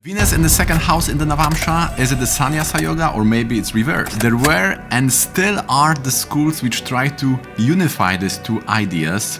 Venus in the second house in the Navamsha, is it the Sannyasa yoga or maybe it's reversed? There were and still are the schools which try to unify these two ideas,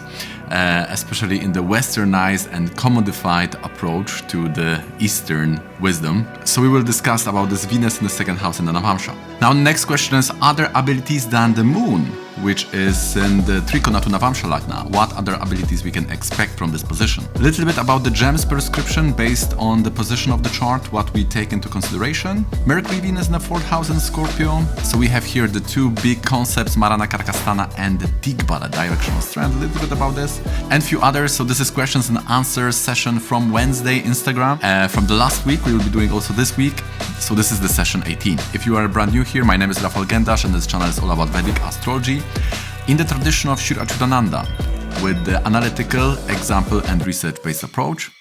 especially in the westernized and commodified approach to the Eastern wisdom. So we will discuss about this Venus in the second house in the Navamsha. Now next question is other abilities than the moon, which is in the trikona to Navamsha Lagna. What other abilities we can expect from this position? A little bit about the gems prescription based on the position of the chart, what we take into consideration. Mercury, Venus in the fourth house in Scorpio. So we have here the two big concepts, Marana Karkastana and the Digbala, directional strand. A little bit about this and few others. So this is questions and answers session from Wednesday Instagram. From the last week, we will be doing also this week. So this is the session 18. If you are brand new here, my name is rgendarz and this channel is all about Vedic astrology in the tradition of Sri Achyutananda with the analytical, example and research-based approach.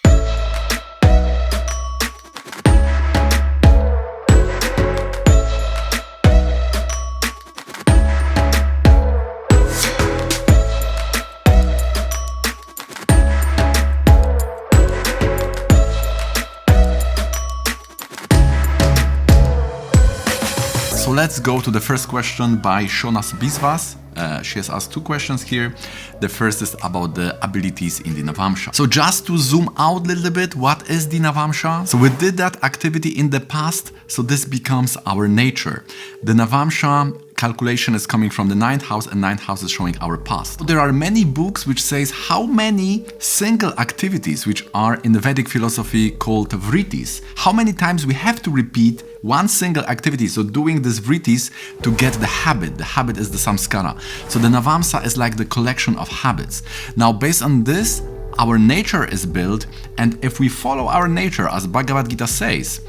So let's go to the first question by Shonas Biswas. She has asked two questions here. The first is about the abilities in the Navamsha. So just to zoom out a little bit, what is the Navamsha? So we did that activity in the past, so this becomes our nature. The Navamsha calculation is coming from the ninth house, and ninth house is showing our past. So there are many books which says how many single activities which are in the Vedic philosophy called vrittis, how many times we have to repeat one single activity, so doing this vrittis to get the habit. The habit is the samskara. So the Navamsa is like the collection of habits. Now based on this, our nature is built, and if we follow our nature, as Bhagavad Gita says,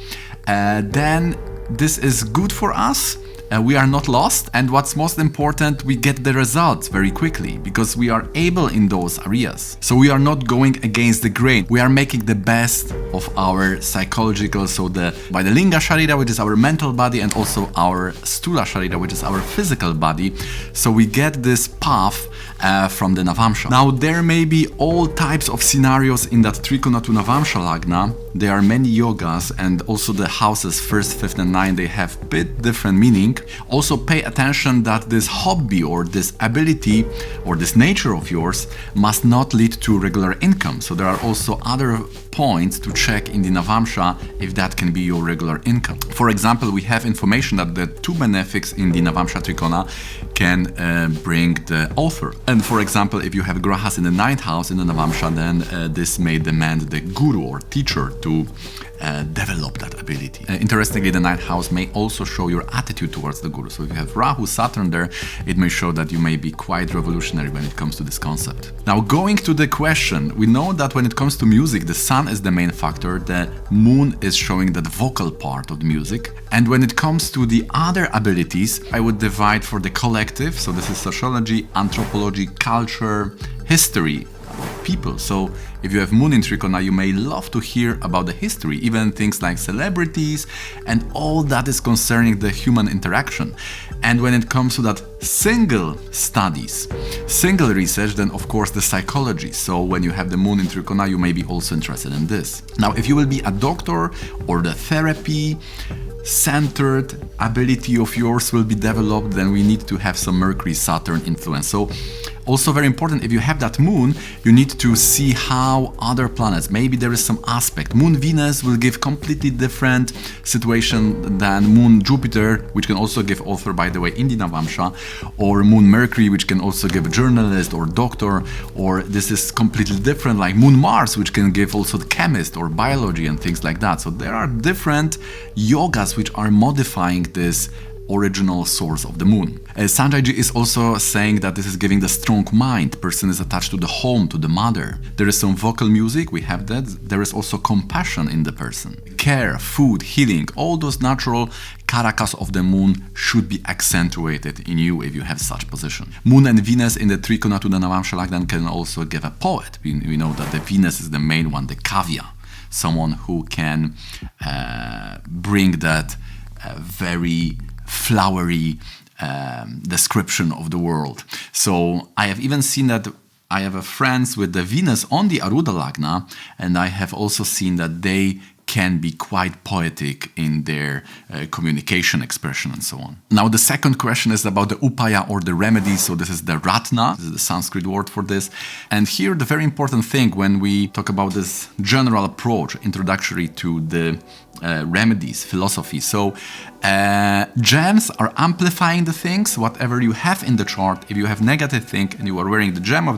then this is good for us. We are not lost, and what's most important, we get the results very quickly because we are able in those areas. So we are not going against the grain. We are making the best of our psychological, so by the Linga Sharira, which is our mental body, and also our Stula Sharira, which is our physical body. So we get this path from the Navamsha. Now there may be all types of scenarios in that trikona to Navamsha Lagna. There are many yogas, and also the houses 1st, 5th and 9th, they have a bit different meaning. Also pay attention that this hobby or this ability or this nature of yours must not lead to regular income. So there are also other points to check in the Navamsha if that can be your regular income. For example, we have information that the two benefics in the Navamsha Trikona can bring the author. And for example, if you have grahas in the ninth house in the Navamsha, then this may demand the guru or teacher to develop that ability. Interestingly, the ninth house may also show your attitude towards the guru. So if you have Rahu, Saturn there, it may show that you may be quite revolutionary when it comes to this concept. Now going to the question, we know that when it comes to music, the sun is the main factor, the moon is showing that vocal part of the music. And when it comes to the other abilities, I would divide for the collective, so this is sociology, anthropology, culture, history, people. So if you have moon in trikona, you may love to hear about the history, even things like celebrities and all that is concerning the human interaction. And when it comes to that single studies, single research, then of course the psychology. So when you have the moon in trikona, you may be also interested in this. Now if you will be a doctor, or the therapy centered ability of yours will be developed, then we need to have some Mercury Saturn influence. So also very important, if you have that moon, you need to see how other planets, maybe there is some aspect. Moon Venus will give completely different situation than Moon Jupiter, which can also give author, by the way, in the Navamsha, or Moon Mercury, which can also give a journalist or doctor, or this is completely different, like Moon Mars, which can give also the chemist or biology and things like that. So there are different yogas which are modifying this original source of the moon. Sanjay ji is also saying that this is giving the strong mind. Person is attached to the home, to the mother. There is some vocal music, we have that. There is also compassion in the person. Care, food, healing, all those natural karakas of the moon should be accentuated in you if you have such position. Moon and Venus in the trikona to the Navamsha Lagna can also give a poet. We know that the Venus is the main one, the kavya, someone who can bring that very flowery description of the world. So I have even seen that I have friends with the Venus on the Aruda Lagna, and I have also seen that they can be quite poetic in their communication, expression, and so on. Now, the second question is about the upaya or the remedy. So this is the ratna, this is the Sanskrit word for this. And here, the very important thing when we talk about this general approach, introductory to the remedies, philosophy. So gems are amplifying the things, whatever you have in the chart. If you have negative thing and you are wearing the gem of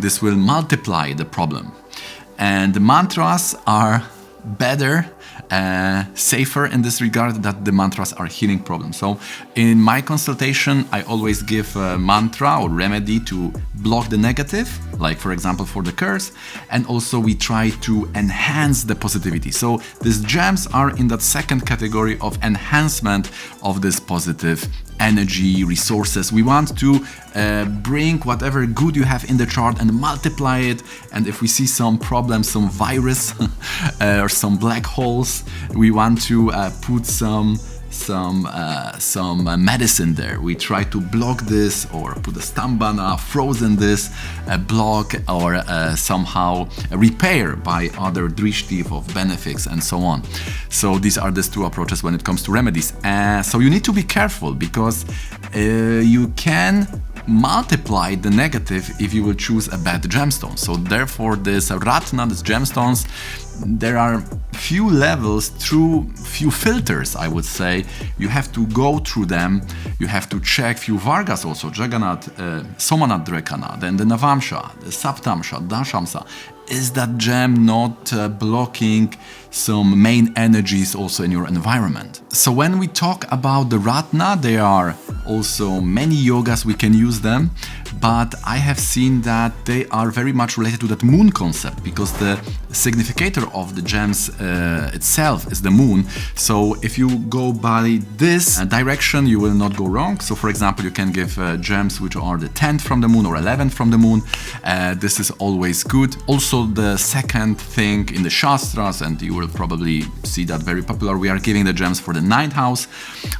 this will multiply the problem. And the mantras are better, safer in this regard, that the mantras are healing problems. So in my consultation, I always give a mantra or remedy to block the negative, like for example for the curse, and also we try to enhance the positivity. So these gems are in that second category of enhancement of this positive energy, resources. We want to bring whatever good you have in the chart and multiply it. And if we see some problems, some virus or some black holes, we want to put some medicine there. We try to block this or put a stambana, frozen this, block or somehow repair by other drishti of benefics and so on. So these are these two approaches when it comes to remedies. So you need to be careful because you can multiply the negative if you will choose a bad gemstone. So therefore this ratna, these gemstones, there are few levels, through few filters, I would say. You have to go through them. You have to check few vargas also, Jagannath, Somanath Drekana, then the Navamsha, the Saptamsha, Dashamsa. Is that gem not blocking some main energies also in your environment? So when we talk about the ratna, there are also many yogas we can use them, but I have seen that they are very much related to that moon concept, because the significator of the gems itself is the moon. So if you go by this direction, you will not go wrong. So for example, you can give gems which are the 10th from the moon or 11th from the moon. This is always good. Also the second thing in the Shastras, and you will probably see that very popular, we are giving the gems for the 9th house.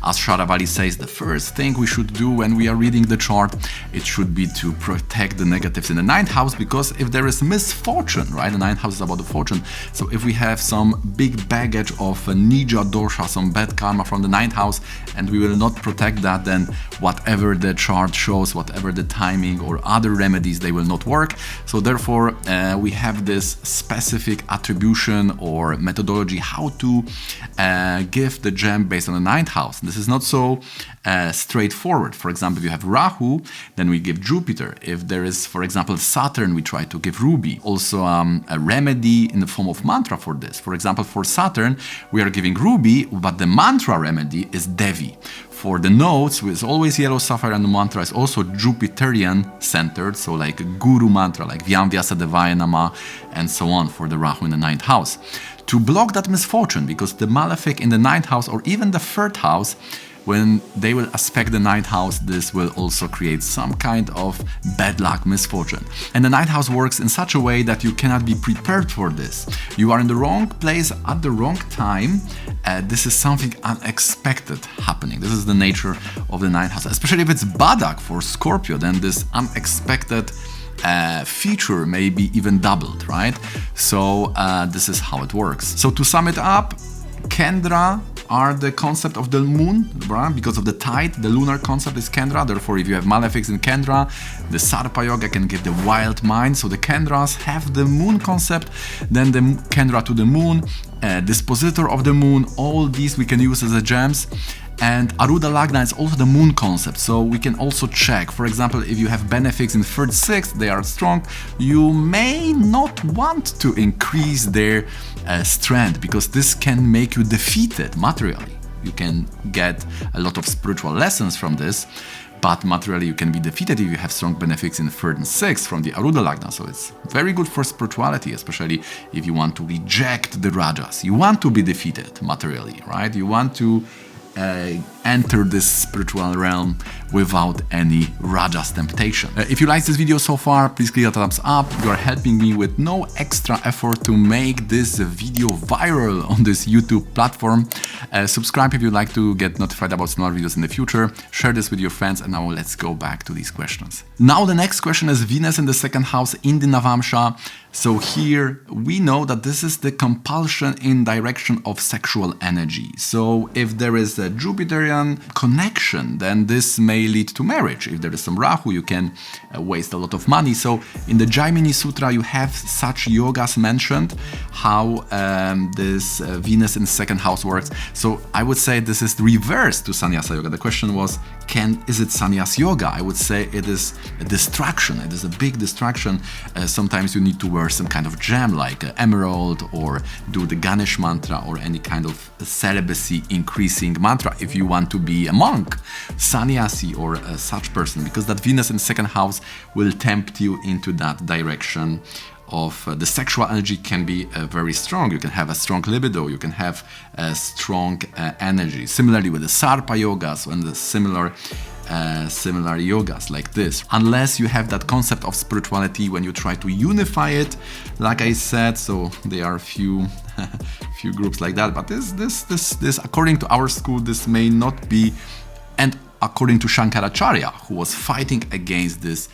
As Sharavali says, the first thing we should do when we are reading the chart, it should be to protect the negatives in the 9th house, because if there is misfortune, right, the 9th house is about the fortune, so if we have some big baggage of nija dosha, some bad karma from the 9th house, and we will not protect that, then whatever the chart shows, whatever the timing or other remedies, they will not work. So therefore we have this specific attribution or methodology how to give the gem based on the 9th house. This is not so straightforward. For example, if you have Rahu, then we give Jupiter. If there is, for example, Saturn, we try to give Ruby. Also a remedy in the form of mantra for this. For example, for Saturn, we are giving Ruby, but the mantra remedy is Devi. For the notes, it's always yellow sapphire, and the mantra is also Jupiterian centered, so like a guru mantra, like Vyam Vyasa Devaya Nama, and so on for the Rahu in the 9th house. To block that misfortune, because the malefic in the 9th house or even the 3rd house, when they will aspect the 9th house, this will also create some kind of bad luck, misfortune. And the 9th house works in such a way that you cannot be prepared for this. You are in the wrong place at the wrong time. This is something unexpected happening. This is the nature of the 9th house. Especially if it's Badak for Scorpio, then this unexpected feature may be even doubled, right? So this is how it works. So to sum it up, Kendra are the concept of the moon, right? Because of the tide, the lunar concept is Kendra. Therefore, if you have malefics in Kendra, the Sarpa Yoga can give the wild mind. So the Kendras have the moon concept, then the Kendra to the moon, dispositor of the moon, all these we can use as a gems. And Aruda Lagna is also the moon concept, so we can also check. For example, if you have benefics in 3rd, 6th, they are strong, you may not want to increase their strength, because this can make you defeated materially. You can get a lot of spiritual lessons from this, but materially you can be defeated if you have strong benefics in 3rd and 6th from the Aruda Lagna. So it's very good for spirituality, especially if you want to reject the rajas. You want to be defeated materially, right? You want to enter this spiritual realm without any Rajas temptation. If you like this video so far, please click a thumbs up. You are helping me with no extra effort to make this video viral on this YouTube platform. Subscribe if you'd like to get notified about similar videos in the future. Share this with your friends, and now let's go back to these questions. Now the next question is Venus in the second house in the Navamsha. So here we know that this is the compulsion in direction of sexual energy. So if there is a Jupiterian connection, then this may lead to marriage. If there is some Rahu, you can waste a lot of money. So in the Jaimini Sutra, you have such yogas mentioned, how this Venus in the second house works. So I would say this is the reverse to Sannyasa Yoga. The question was, is it Sannyas Yoga? I would say it is a distraction. It is a big distraction. Sometimes you need to wear some kind of gem like emerald, or do the Ganesh mantra, or any kind of celibacy increasing mantra if you want to be a monk, sannyasi, or such person, because that Venus in the second house will tempt you into that direction of the sexual energy. Can be very strong. You can have a strong libido, you can have a strong energy. Similarly with the Sarpa yogas and the similar yogas like this. Unless you have that concept of spirituality when you try to unify it, like I said, so there are a few groups like that. But this according to our school, this may not be, and according to Shankaracharya, who was fighting against this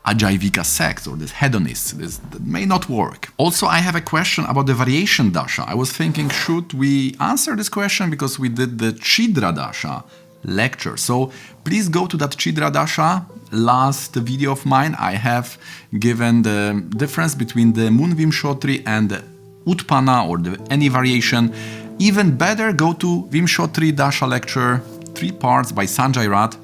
Ajaivika sects or this hedonists, that may not work. Also, I have a question about the variation dasha. I was thinking, should we answer this question, because we did the Chidra dasha lecture. So please go to that Chidra dasha last video of mine. I have given the difference between the Moon Vimshottari and the Utpana, or any variation. Even better, go to Vimshottari dasha lecture, 3 parts by Sanjay Rath.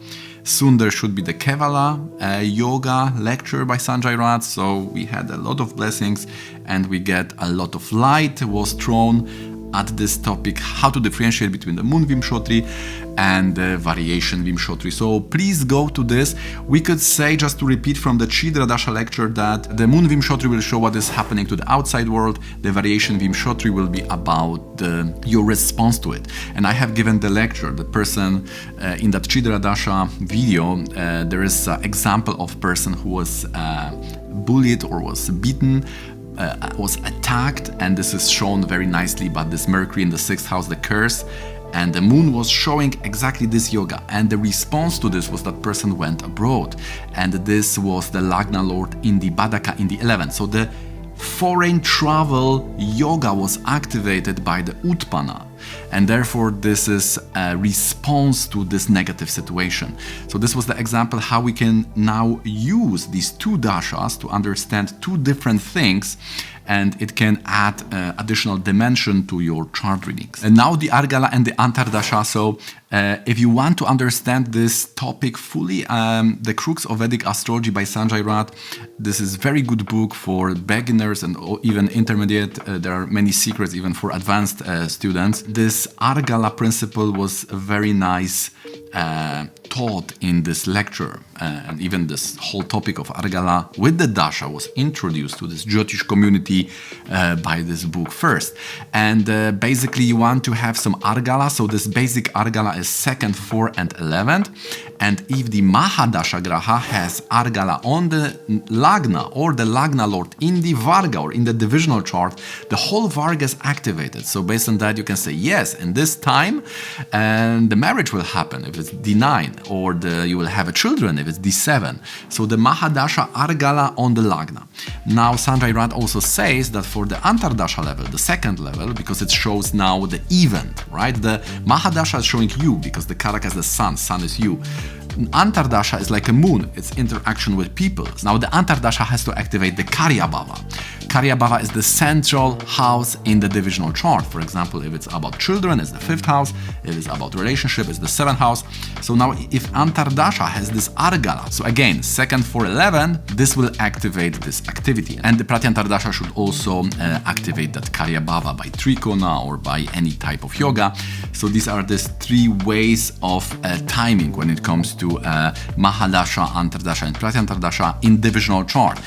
Soon there should be the Kevala yoga lecture by Sanjay Rath. So we had a lot of blessings, and we get a lot of light was thrown at this topic, how to differentiate between the Moon Vimshottari and the Variation Vimshottari. So please go to this. We could say, just to repeat from the Chidra dasha lecture, that the Moon Vimshottari will show what is happening to the outside world. The Variation Vimshottari will be about your response to it. And I have given the lecture. The person in that Chidra dasha video, there is an example of person who was bullied or was beaten, was attacked, and this is shown very nicely by this Mercury in the 6th house, the curse, and the moon was showing exactly this yoga, and the response to this was that person went abroad, and this was the Lagna Lord in the Badaka in the 11th. So the foreign travel yoga was activated by the Utpana, and therefore this is a response to this negative situation. So this was the example how we can now use these 2 dashas to understand 2 different things, and it can add additional dimension to your chart readings. And now the Argala and the antardasha. So if you want to understand this topic fully, The Crux of Vedic Astrology by Sanjay Rath, this is very good book for beginners and even intermediate. There are many secrets even for advanced students. This Argala principle was very nice taught in this lecture, and even this whole topic of Argala with the dasha was introduced to this Jyotish community by this book first. And basically you want to have some Argala. So this basic Argala is 2nd, 4th and 11th. And if the Mahadasha Graha has Argala on the Lagna, or the Lagna Lord in the Varga, or in the divisional chart, the whole Varga is activated. So based on that you can say, yes, in this time and the marriage will happen if it's D9, or you will have a children if it's D7. So the Mahadasha Argala on the Lagna. Now Sanjay Rath also says that for the Antardasha level, the 2nd level, because it shows now the event, right? The Mahadasha is showing you, because the Karaka is the sun is you. Antardasha is like a moon, it's interaction with people. Now the Antardasha has to activate the Karyabhava. Karyabhava is the central house in the divisional chart. For example, if it's about children, it's the 5th house. If it's about relationship, it's the 7th house. So now if Antardasha has this Argala, so again, 2nd, 4th, 11, this will activate this activity. And the Pratyantardasha should also activate that Karyabhava by trikona or by any type of yoga. So these are these 3 ways of timing when it comes to Mahadasha, Antardasha and Pratyantardasha in divisional chart.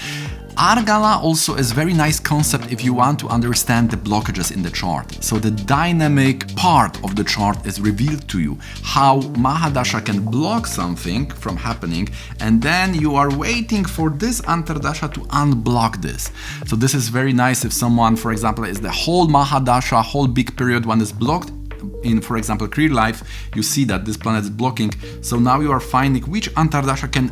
Argala also is very nice concept if you want to understand the blockages in the chart. So the dynamic part of the chart is revealed to you, how Mahadasha can block something from happening, and then you are waiting for this antardasha to unblock this. So this is very nice if someone, for example, is the whole Mahadasha, whole big period one is blocked. In, for example, career life, you see that this planet is blocking. So now you are finding which antardasha can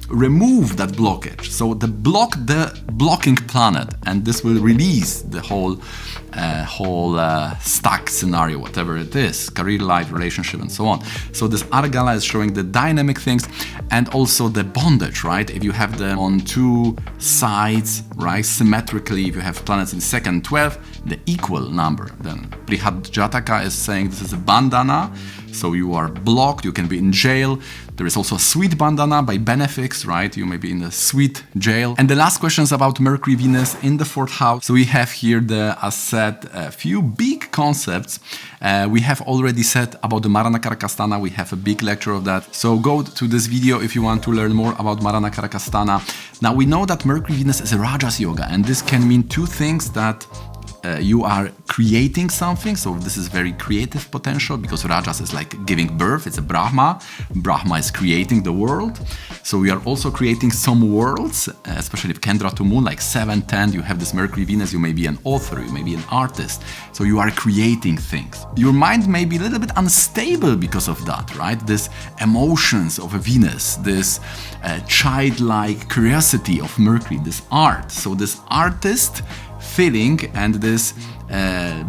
remove that blockage. So the blocking planet, and this will release the whole stuck scenario, whatever it is, career life, relationship, and so on. So this Argala is showing the dynamic things and also the bondage, right? If you have them on two sides, right, symmetrically, if you have planets in 2nd, 12th, the equal number, then Brihadjataka is saying this is a bandhana, so you are blocked, you can be in jail. There is also a sweet bandhana by benefics, right? You may be in a sweet jail. And the last question is about Mercury, Venus in the 4th house. So we have here as said, a few big concepts. We have already said about the Marana Karakastana. We have a big lecture of that. So go to this video if you want to learn more about Marana Karakastana. Now we know that Mercury, Venus is a Rajas yoga, and this can mean two things: that you are creating something, so this is very creative potential, because Rajas is like giving birth, it's a Brahma. Brahma is creating the world. So we are also creating some worlds, especially if Kendra to Moon, like 7, 10, you have this Mercury, Venus, you may be an author, you may be an artist. So you are creating things. Your mind may be a little bit unstable because of that, right? This emotions of a Venus, this childlike curiosity of Mercury, this art. So this artist feeling and this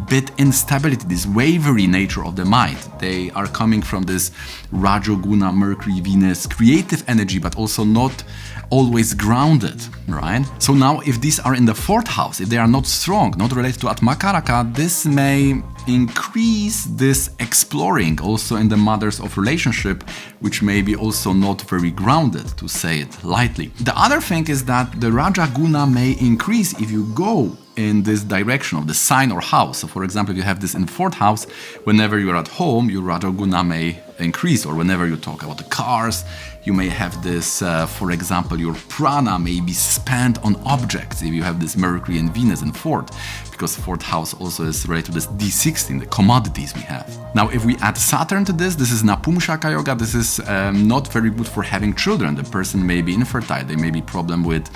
bit instability, this wavery nature of the mind, they are coming from this Rajoguna, Mercury, Venus, creative energy, but also not always grounded, right? So now if these are in the 4th house, if they are not strong, not related to Atmakaraka, this may increase this exploring also in the mothers of relationship, which may be also not very grounded, to say it lightly. The other thing is that the Rajaguna may increase if you go in this direction of the sign or house. So for example, if you have this in 4th house, whenever you're at home, your Rajaguna may increase, or whenever you talk about the cars, you may have this, for example, your prana may be spent on objects if you have this Mercury and Venus in 4th, because 4th house also is related to this D16, the commodities we have. Now, if we add Saturn to this is Napumsaka yoga. This is not very good for having children. The person may be infertile. There may be problem with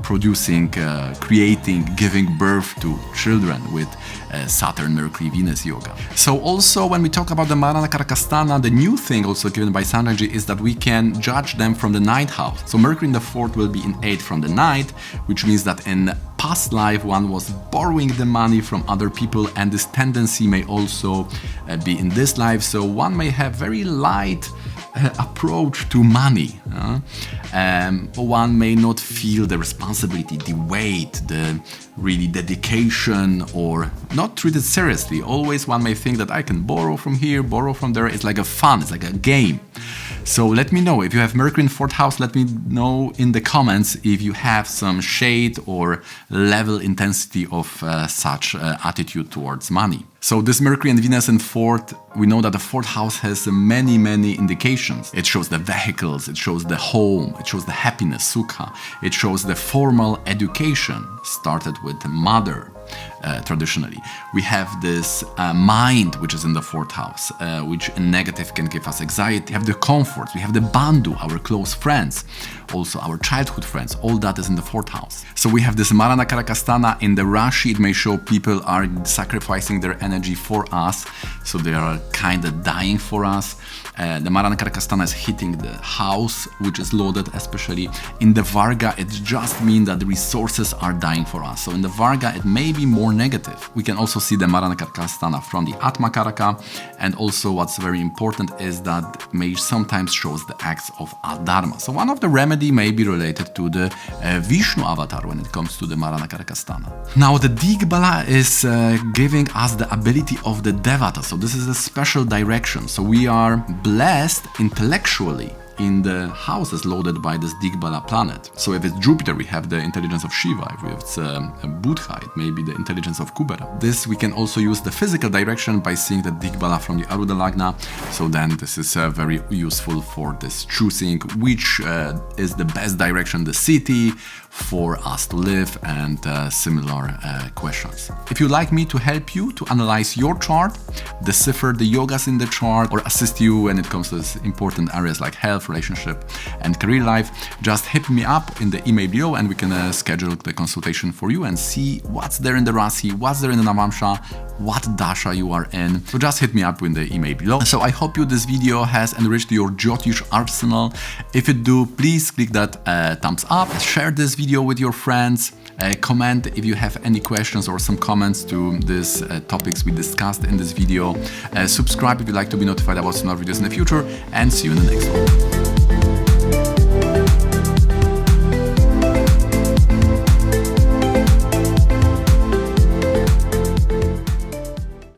producing, creating, giving birth to children with Saturn, Mercury, Venus yoga. So also when we talk about the Marana Karakastana, the new thing also given by Sandraji is that we can judge them from the 9th house. So Mercury in the 4th will be in 8th from the 9th, which means that in past life one was borrowing the money from other people, and this tendency may also be in this life. So one may have very light approach to money. One may not feel the responsibility, the weight, the really dedication, or not treat it seriously. Always one may think that I can borrow from here, borrow from there. It's like a fun, it's like a game. So let me know if you have Mercury in 4th house. Let me know in the comments if you have some shade or level intensity of such attitude towards money. So this Mercury and Venus in 4th, we know that the 4th house has many indications. It shows the vehicles, it shows the home, it shows the happiness, sukha, it shows the formal education, started with the mother. Traditionally, we have this mind which is in the 4th house, which in negative can give us anxiety. We have the comforts, we have the bandhu, our close friends, also our childhood friends, all that is in the 4th house. So we have this Marana Karakastana in the Rashi. It may show people are sacrificing their energy for us, so they are kind of dying for us. The Marana Karakastana is hitting the house, which is loaded, especially in the Varga. It just means that the resources are dying for us. So in the Varga, it may be more negative. We can also see the Marana Karakastana from the Atma Karaka, and also what's very important is that may sometimes shows the acts of Adharma. So one of the remedy may be related to the Vishnu avatar when it comes to the Marana Karakastana. Now the Digbala is giving us the ability of the Devata. So this is a special direction. So we are blessed intellectually in the houses loaded by this Digbala planet. So if it's Jupiter, we have the intelligence of Shiva. If it's Budha, it may be the intelligence of Kubera. This we can also use the physical direction by seeing the Digbala from the Aruda Lagna. So then this is very useful for this choosing which is the best direction, the city for us to live, and similar questions. If you'd like me to help you to analyze your chart, decipher the yogas in the chart, or assist you when it comes to this important areas like health, relationship, and career life, just hit me up in the email below and we can schedule the consultation for you and see what's there in the Rasi, what's there in the Navamsha, what dasha you are in. So just hit me up in the email below. So I hope this video has enriched your Jyotish arsenal. If it do, please click that thumbs up, share this video with your friends, comment if you have any questions or some comments to these topics we discussed in this video. Subscribe if you'd like to be notified about similar videos in the future, and see you in the next one.